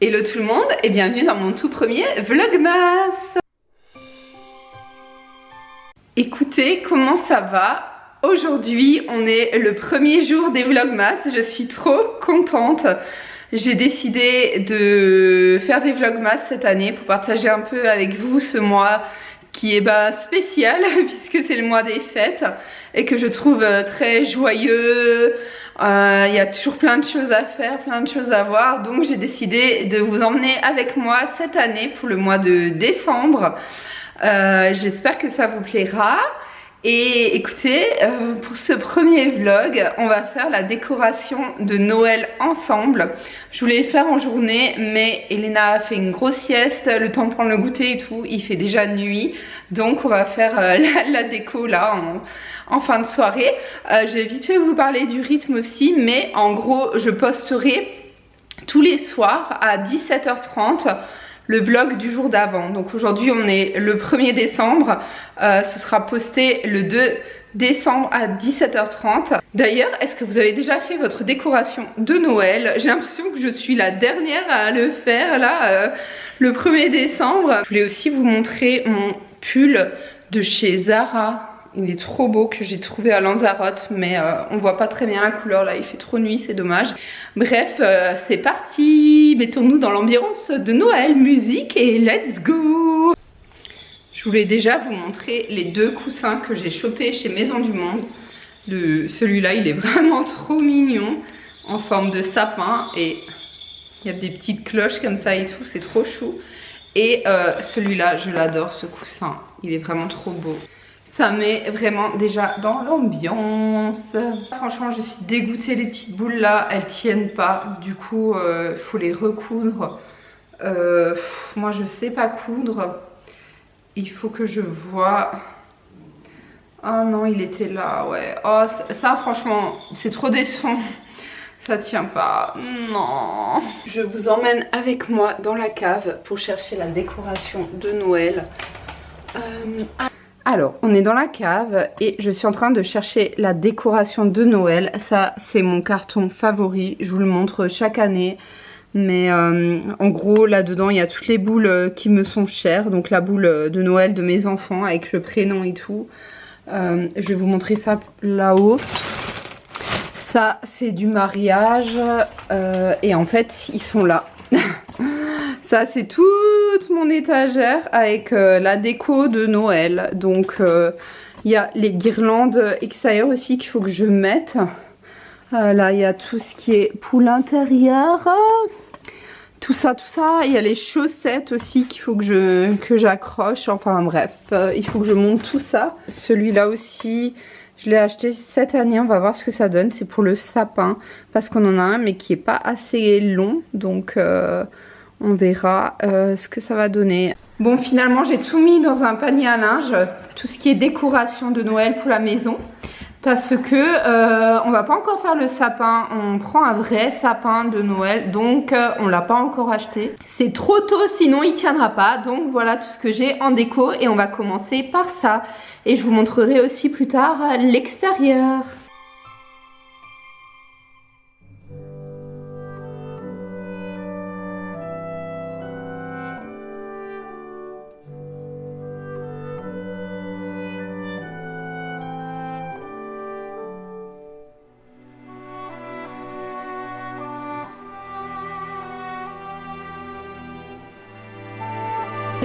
Hello tout le monde et bienvenue dans mon tout premier Vlogmas. Écoutez comment ça va. Aujourd'hui on est le premier jour des Vlogmas, je suis trop contente. J'ai décidé de faire des Vlogmas cette année pour partager un peu avec vous ce mois qui est spécial puisque c'est le mois des fêtes et que je trouve très joyeux. Il y a toujours plein de choses à faire, plein de choses à voir, donc j'ai décidé de vous emmener avec moi cette année pour le mois de décembre. J'espère que ça vous plaira. Et écoutez, pour ce premier vlog, on va faire la décoration de Noël ensemble. Je voulais le faire en journée, mais Elena a fait une grosse sieste, le temps de prendre le goûter et tout, il fait déjà nuit. Donc on va faire la déco là en fin de soirée. Je vais vite fait vous parler du rythme aussi, mais en gros je posterai tous les soirs à 17h30 le vlog du jour d'avant. Donc aujourd'hui on est le 1er décembre, ce sera posté le 2 décembre à 17h30. D'ailleurs, est-ce que vous avez déjà fait votre décoration de Noël? J'ai l'impression que je suis la dernière à le faire là, le 1er décembre. Je voulais aussi vous montrer mon pull de chez Zara. Il est trop beau, que j'ai trouvé à Lanzarote, mais on voit pas très bien la couleur là, il fait trop nuit, c'est dommage. Bref, c'est parti, mettons-nous dans l'ambiance de Noël, musique et let's go. Je voulais déjà vous montrer les deux coussins que j'ai chopés chez Maison du Monde. Celui-là, il est vraiment trop mignon, en forme de sapin, et il y a des petites cloches comme ça et tout, c'est trop chou. Et celui-là, je l'adore ce coussin, il est vraiment trop beau. Ça met vraiment déjà dans l'ambiance. Franchement, je suis dégoûtée, les petites boules là, elles tiennent pas. Du coup, il faut les recoudre. Moi, je sais pas coudre. Il faut que je vois. Ah non, il était là, ouais. Oh, ça franchement, c'est trop décevant. Ça tient pas. Non. Je vous emmène avec moi dans la cave pour chercher la décoration de Noël. Alors, on est dans la cave et je suis en train de chercher la décoration de Noël. Ça, c'est mon carton favori. Je vous le montre chaque année. Mais en gros, là-dedans, il y a toutes les boules qui me sont chères. Donc la boule de Noël de mes enfants avec le prénom et tout. Je vais vous montrer ça là-haut. Ça, c'est du mariage. Et en fait, ils sont là. Ça, c'est toute mon étagère avec la déco de Noël. Donc, il y a les guirlandes extérieures aussi qu'il faut que je mette. Là, il y a tout ce qui est pour l'intérieur. Tout ça, tout ça. Il y a les chaussettes aussi qu'il faut que j'accroche. Enfin, bref, il faut que je monte tout ça. Celui-là aussi, je l'ai acheté cette année. On va voir ce que ça donne. C'est pour le sapin. Parce qu'on en a un, mais qui est pas assez long. Donc... on verra ce que ça va donner. Bon, finalement, j'ai tout mis dans un panier à linge. Tout ce qui est décoration de Noël pour la maison. Parce que on va pas encore faire le sapin. On prend un vrai sapin de Noël. Donc, on l'a pas encore acheté. C'est trop tôt, sinon il tiendra pas. Donc, voilà tout ce que j'ai en déco. Et on va commencer par ça. Et je vous montrerai aussi plus tard l'extérieur.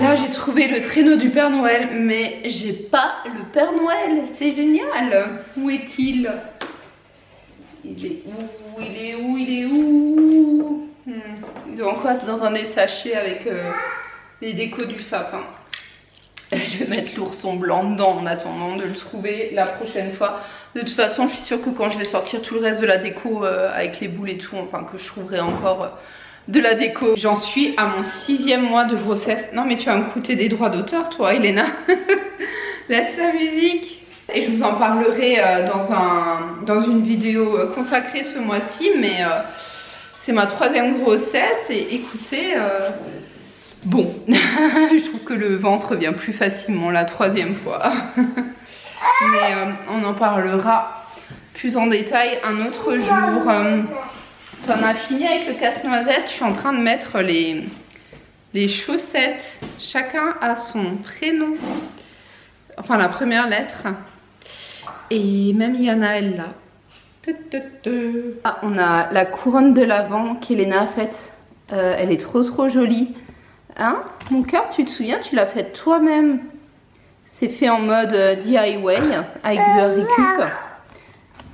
Là j'ai trouvé le traîneau du Père Noël, mais j'ai pas le Père Noël, c'est génial. Où est-il? Il est où? Il est où? Il est où? Il doit encore être dans un des sachets avec les décos du sapin. Je vais mettre l'ourson blanc dedans en attendant de le trouver la prochaine fois. De toute façon, je suis sûre que quand je vais sortir tout le reste de la déco avec les boules et tout, enfin que je trouverai encore... de la déco. J'en suis à mon 6e mois de grossesse. Non mais tu vas me coûter des droits d'auteur toi Elena. Laisse la musique. Et je vous en parlerai dans une vidéo consacrée ce mois-ci. Mais c'est ma 3e grossesse. Et écoutez, bon, je trouve que le ventre vient plus facilement la 3e fois. Mais on en parlera plus en détail un autre jour. On a fini avec le casse-noisette. Je suis en train de mettre les chaussettes. Chacun a son prénom. Enfin, la première lettre. Et même Yana, elle l'a. Ah, on a la couronne de l'Avent qu'Elena a faite. Elle est trop jolie. Hein, mon cœur, tu te souviens, tu l'as faite toi-même. C'est fait en mode DIY avec de récup.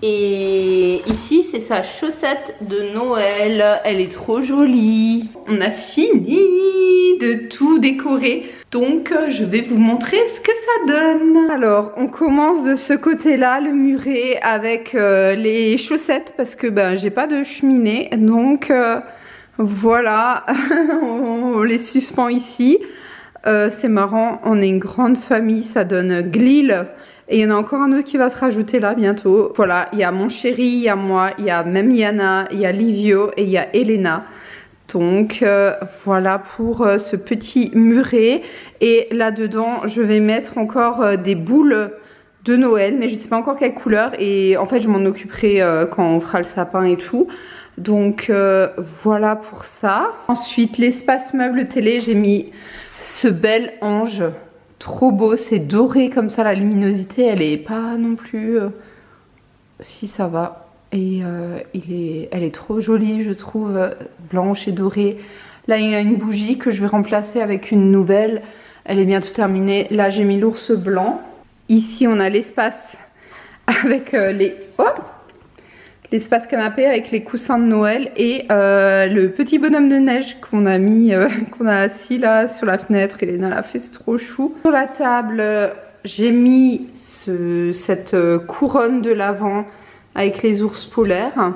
Et ici, c'est sa chaussette de Noël. Elle est trop jolie. On a fini de tout décorer. Donc, je vais vous montrer ce que ça donne. Alors, on commence de ce côté-là, le muret, avec les chaussettes. Parce que j'ai pas de cheminée. Donc, voilà. On les suspend ici. C'est marrant, on est une grande famille. Ça donne Glil. Et il y en a encore un autre qui va se rajouter là bientôt. Voilà, il y a mon chéri, il y a moi, il y a même Yana, il y a Livio et il y a Elena. Donc voilà pour ce petit muret. Et là-dedans, je vais mettre encore des boules de Noël. Mais je ne sais pas encore quelle couleur. Et en fait, je m'en occuperai quand on fera le sapin et tout. Donc voilà pour ça. Ensuite, l'espace meuble télé, j'ai mis ce bel ange. Trop beau, c'est doré comme ça, la luminosité elle est pas non plus si ça va. Et elle est trop jolie je trouve, blanche et dorée. Là il y a une bougie que je vais remplacer avec une nouvelle, elle est bientôt terminée. Là j'ai mis l'ours blanc. Ici on a l'espace avec l'espace canapé avec les coussins de Noël et le petit bonhomme de neige qu'on a mis, qu'on a assis là sur la fenêtre. Elena l'a fait, c'est trop chou. Sur la table, j'ai mis cette couronne de l'Avent avec les ours polaires.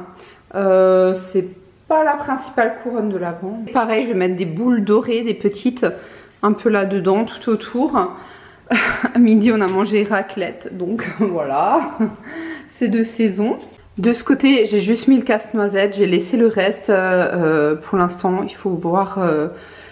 C'est pas la principale couronne de l'Avent. Pareil, je vais mettre des boules dorées, des petites, un peu là-dedans, tout autour. À midi, on a mangé raclette, donc voilà, c'est de saison. De ce côté, j'ai juste mis le casse-noisette, j'ai laissé le reste pour l'instant. Il faut voir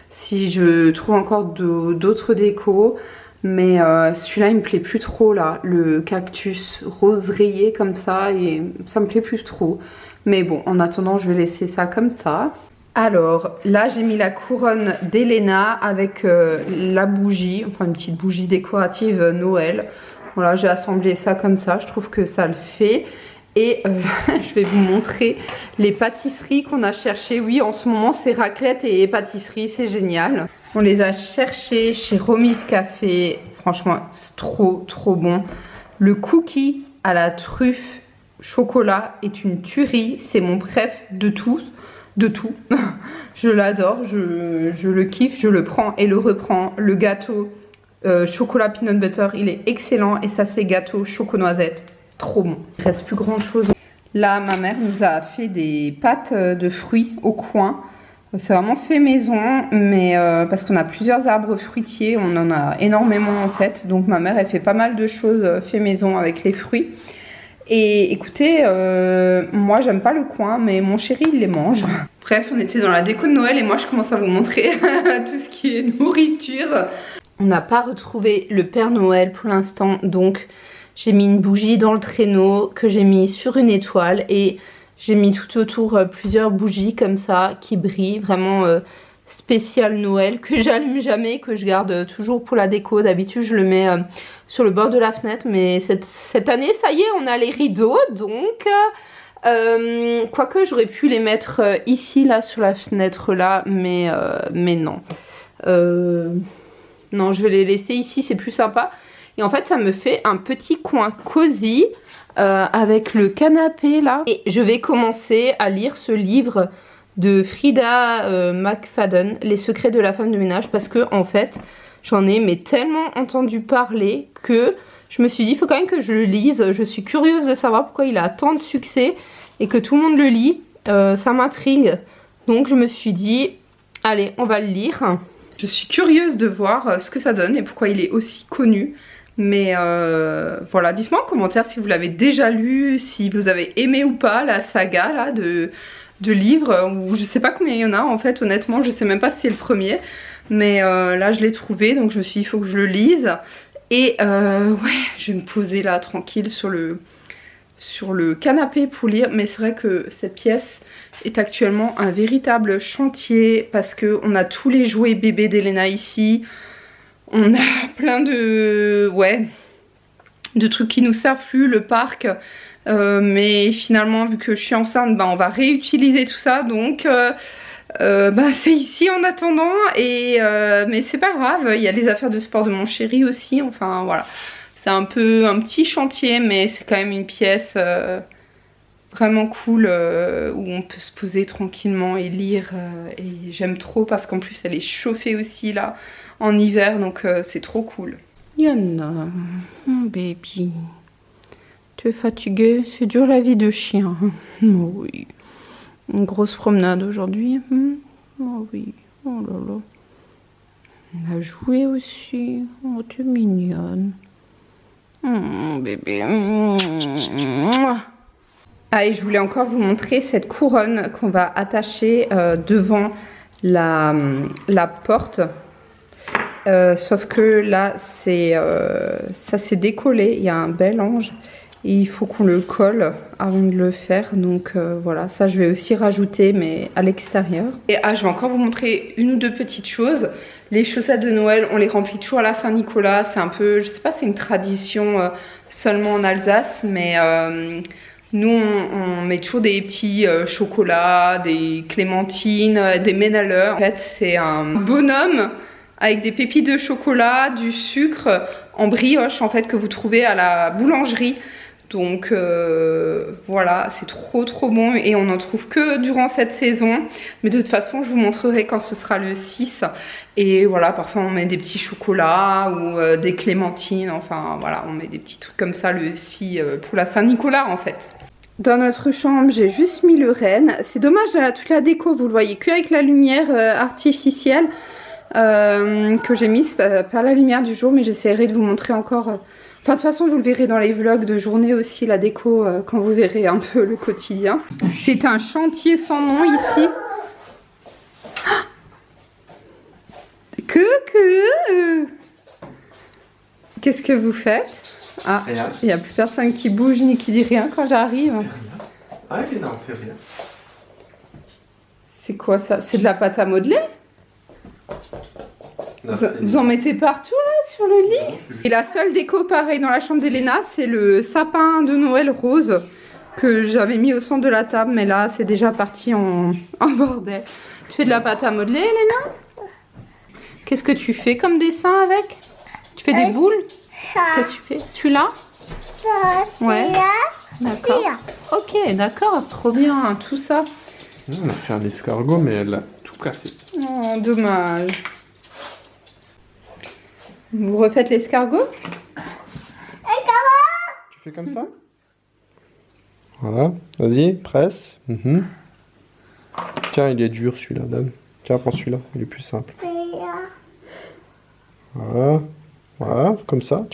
si je trouve encore d'autres décos. Mais celui-là, il me plaît plus trop là. Le cactus rose rayé comme ça, et ça me plaît plus trop. Mais bon, en attendant, je vais laisser ça comme ça. Alors, là, j'ai mis la couronne d'Elena avec la bougie, enfin une petite bougie décorative Noël. Voilà, j'ai assemblé ça comme ça, je trouve que ça le fait. Et je vais vous montrer les pâtisseries qu'on a cherchées. Oui, en ce moment, c'est raclette et pâtisserie, c'est génial. On les a cherchées chez Romi's Café. Franchement, c'est trop bon. Le cookie à la truffe chocolat est une tuerie. C'est mon préf de tous. De tout. Je l'adore, je le kiffe, je le prends et le reprends. Le gâteau chocolat peanut butter, il est excellent. Et ça, c'est gâteau choco-noisette. Trop bon. Il reste plus grand chose. Là, ma mère nous a fait des pâtes de fruits au coin. C'est vraiment fait maison, mais parce qu'on a plusieurs arbres fruitiers, on en a énormément en fait. Donc ma mère, elle fait pas mal de choses fait maison avec les fruits. Et écoutez, moi j'aime pas le coin, mais mon chéri il les mange. Bref, on était dans la déco de Noël et moi je commence à vous montrer tout ce qui est nourriture. On n'a pas retrouvé le Père Noël pour l'instant, donc j'ai mis une bougie dans le traîneau que j'ai mis sur une étoile et j'ai mis tout autour plusieurs bougies comme ça qui brillent, vraiment spécial Noël, que j'allume jamais, que je garde toujours pour la déco. D'habitude je le mets sur le bord de la fenêtre, mais cette année ça y est, on a les rideaux, donc quoique j'aurais pu les mettre ici là sur la fenêtre là, mais non. Non, je vais les laisser ici, c'est plus sympa. Et en fait ça me fait un petit coin cosy avec le canapé là. Et je vais commencer à lire ce livre de Frida McFadden, Les secrets de la femme de ménage, parce que en fait j'en ai mais tellement entendu parler que je me suis dit il faut quand même que je le lise. Je suis curieuse de savoir pourquoi il a tant de succès et que tout le monde le lit. Ça m'intrigue, donc je me suis dit allez, on va le lire. Je suis curieuse de voir ce que ça donne et pourquoi il est aussi connu. Mais voilà, dites-moi en commentaire si vous l'avez déjà lu, si vous avez aimé ou pas la saga là de livres, ou je sais pas combien il y en a en fait, honnêtement je sais même pas si c'est le premier. Mais là je l'ai trouvé, donc je me suis dit il faut que je le lise. Et ouais, je vais me poser là tranquille sur sur le canapé pour lire. Mais c'est vrai que cette pièce est actuellement un véritable chantier parce qu'on a tous les jouets bébés d'Elena ici. On a plein de... ouais, de trucs qui nous servent plus, le parc. Mais finalement, vu que je suis enceinte, bah, on va réutiliser tout ça. Donc... bah, c'est ici en attendant mais c'est pas grave, il y a les affaires de sport de mon chéri aussi, enfin voilà. C'est un peu un petit chantier mais c'est quand même une pièce vraiment cool où on peut se poser tranquillement et lire et j'aime trop parce qu'en plus elle est chauffée aussi là en hiver donc c'est trop cool. Yana, mon baby, tu es fatiguée? C'est dur la vie de chien. Oh oui. Une grosse promenade aujourd'hui. Oh oui, oh là là. On a joué aussi. Oh, tu es mignonne. Bébé. Ah, et je voulais encore vous montrer cette couronne qu'on va attacher devant la porte. Sauf que là, ça s'est décollé. Il y a un bel ange. Et il faut qu'on le colle avant de le faire. Donc voilà, ça je vais aussi rajouter mais à l'extérieur. Et je vais encore vous montrer une ou deux petites choses. Les chaussettes de Noël, on les remplit toujours à la Saint-Nicolas. C'est un peu, je sais pas, c'est une tradition seulement en Alsace. Mais nous on met toujours des petits chocolats, des clémentines, des ménaleurs. En fait c'est un bonhomme avec des pépites de chocolat, du sucre en brioche en fait que vous trouvez à la boulangerie. Donc voilà, c'est trop bon et on n'en trouve que durant cette saison. Mais de toute façon, je vous montrerai quand ce sera le 6. Et voilà, parfois on met des petits chocolats ou des clémentines. Enfin voilà, on met des petits trucs comme ça le 6 pour la Saint-Nicolas en fait. Dans notre chambre, j'ai juste mis le renne. C'est dommage, toute la déco, vous le voyez qu'avec la lumière artificielle que j'ai mise par la lumière du jour. Mais j'essaierai de vous montrer encore... Enfin, de toute façon, vous le verrez dans les vlogs de journée aussi, la déco, quand vous verrez un peu le quotidien. C'est un chantier sans nom ici. Coucou! Qu'est-ce que vous faites? Ah, il n'y a plus personne qui bouge ni qui dit rien quand j'arrive. Ah, non, on fait rien. C'est quoi ça? C'est de la pâte à modeler? Vous en mettez partout là sur le lit? Et la seule déco pareil dans la chambre d'Elena, c'est le sapin de Noël rose que j'avais mis au centre de la table, mais là c'est déjà parti en bordel. Tu fais de la pâte à modeler, Elena? Qu'est-ce que tu fais comme dessin avec? Tu fais des boules? Qu'est-ce que tu fais? Celui-là? Ouais. D'accord. Ok, d'accord, trop bien, tout ça. On a fait un escargot, mais elle a tout cassé. Oh, dommage. Vous refaites l'escargot? Tu fais comme ça? Voilà, vas-y, presse. Tiens, il est dur celui-là, dame. Tiens, prends celui-là, il est plus simple. Voilà, voilà, comme ça.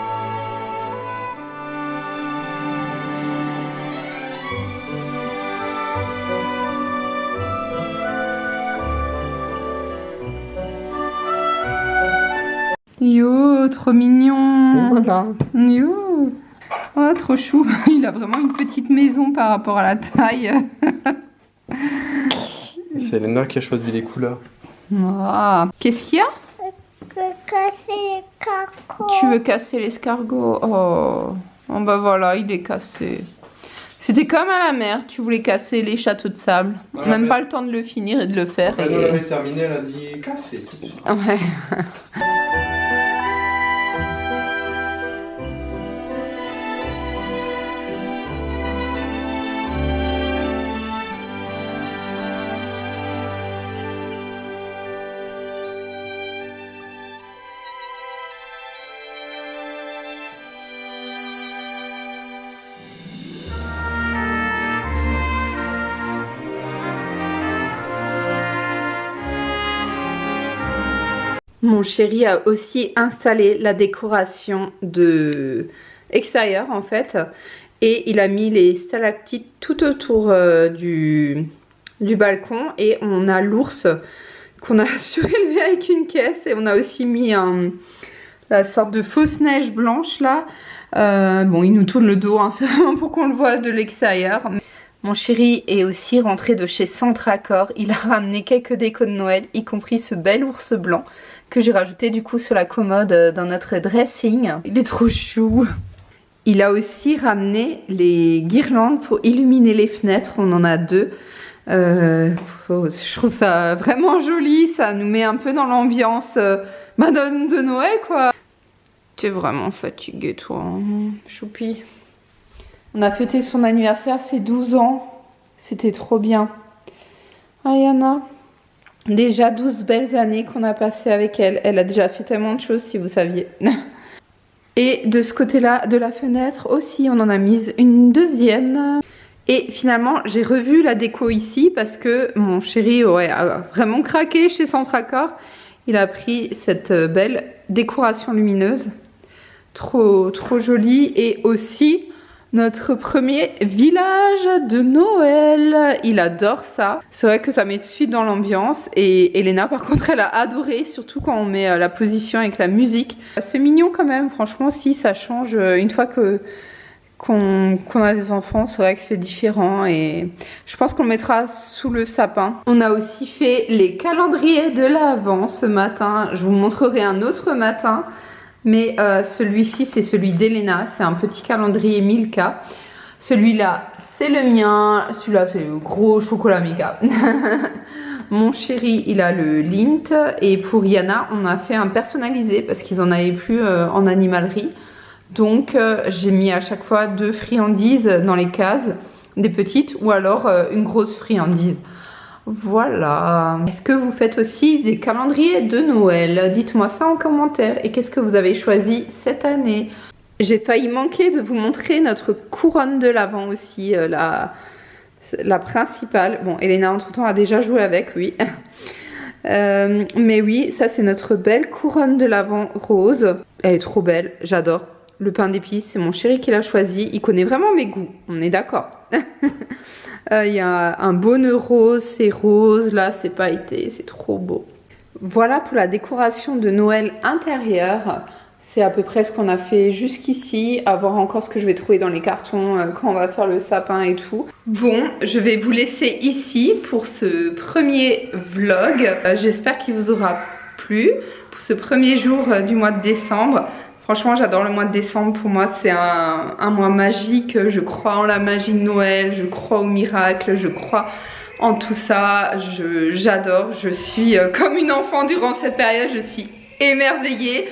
Yo, trop mignon. Voilà. Yo. Oh, trop chou. Il a vraiment une petite maison par rapport à la taille. C'est Elena qui a choisi les couleurs. Oh. Qu'est-ce qu'il y a? Je veux casser l'escargot. Tu veux casser l'escargot? Oh. Oh bah voilà, il est cassé. C'était comme à la mer, tu voulais casser les châteaux de sable. Voilà, même mais... pas le temps de le finir et de le faire. Elle avait terminé, elle a dit casser tout de suite. Ouais. Mon chéri a aussi installé la décoration de extérieur en fait et il a mis les stalactites tout autour du balcon et on a l'ours qu'on a surélevé avec une caisse et on a aussi mis la sorte de fausse neige blanche là. Bon, il nous tourne le dos, hein, c'est vraiment pour qu'on le voit de l'extérieur. Mon chéri est aussi rentré de chez Centracor. Il a ramené quelques décos de Noël, y compris ce bel ours blanc que j'ai rajouté du coup sur la commode dans notre dressing. Il est trop chou. Il a aussi ramené les guirlandes pour illuminer les fenêtres. On en a 2. Je trouve ça vraiment joli. Ça nous met un peu dans l'ambiance de Noël quoi. Tu es vraiment fatigué toi, hein, choupi. On a fêté son anniversaire, ses 12 ans. C'était trop bien. Ayana. Déjà 12 belles années qu'on a passées avec elle. Elle a déjà fait tellement de choses si vous saviez. Et de ce côté-là de la fenêtre aussi, on en a mise une deuxième. Et finalement, j'ai revu la déco ici parce que mon chéri a vraiment craqué chez Centracor. Il a pris cette belle décoration lumineuse. Trop jolie. Et aussi notre premier village de Noël. Il adore ça. C'est vrai que ça met tout de suite dans l'ambiance. Et Elena, par contre, elle a adoré, surtout quand on met la position avec la musique. C'est mignon quand même. Franchement, si ça change une fois qu'on a des enfants, c'est vrai que c'est différent. Et je pense qu'on le mettra sous le sapin. On a aussi fait les calendriers de l'Avent ce matin. Je vous montrerai un autre matin. Mais celui-ci, c'est celui d'Elena. C'est un petit calendrier Milka. Celui-là, c'est le mien. Celui-là, c'est le gros chocolat Milka. Mon chéri, il a le Lindt. Et pour Yana, on a fait un personnalisé parce qu'ils en avaient plus en animalerie. Donc, j'ai mis à chaque fois 2 friandises dans les cases. Des petites ou alors une grosse friandise. Voilà. Est-ce que vous faites aussi des calendriers de Noël? Dites-moi ça en commentaire. Et qu'est-ce que vous avez choisi cette année? J'ai failli manquer de vous montrer notre couronne de l'Avent aussi, la principale. Bon, Elena entre-temps a déjà joué avec, oui. Mais oui, ça c'est notre belle couronne de l'Avent rose. Elle est trop belle, j'adore. Le pain d'épices, c'est mon chéri qui l'a choisi. Il connaît vraiment mes goûts, on est d'accord. Il y a un bonnet rose, c'est rose, là c'est pailleté, c'est trop beau. Voilà pour la décoration de Noël intérieure. C'est à peu près ce qu'on a fait jusqu'ici, à voir encore ce que je vais trouver dans les cartons quand on va faire le sapin et tout. Bon, je vais vous laisser ici pour ce premier vlog. J'espère qu'il vous aura plu pour ce premier jour du mois de décembre. Franchement, j'adore le mois de décembre. Pour moi, c'est un mois magique. Je crois en la magie de Noël, je crois au miracle, je crois en tout ça. J'adore. Je suis comme une enfant durant cette période. Je suis émerveillée.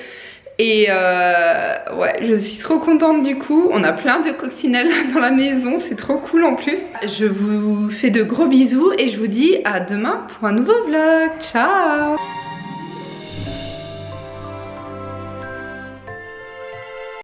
Et ouais, je suis trop contente du coup. On a plein de coccinelles dans la maison. C'est trop cool en plus. Je vous fais de gros bisous et je vous dis à demain pour un nouveau vlog. Ciao!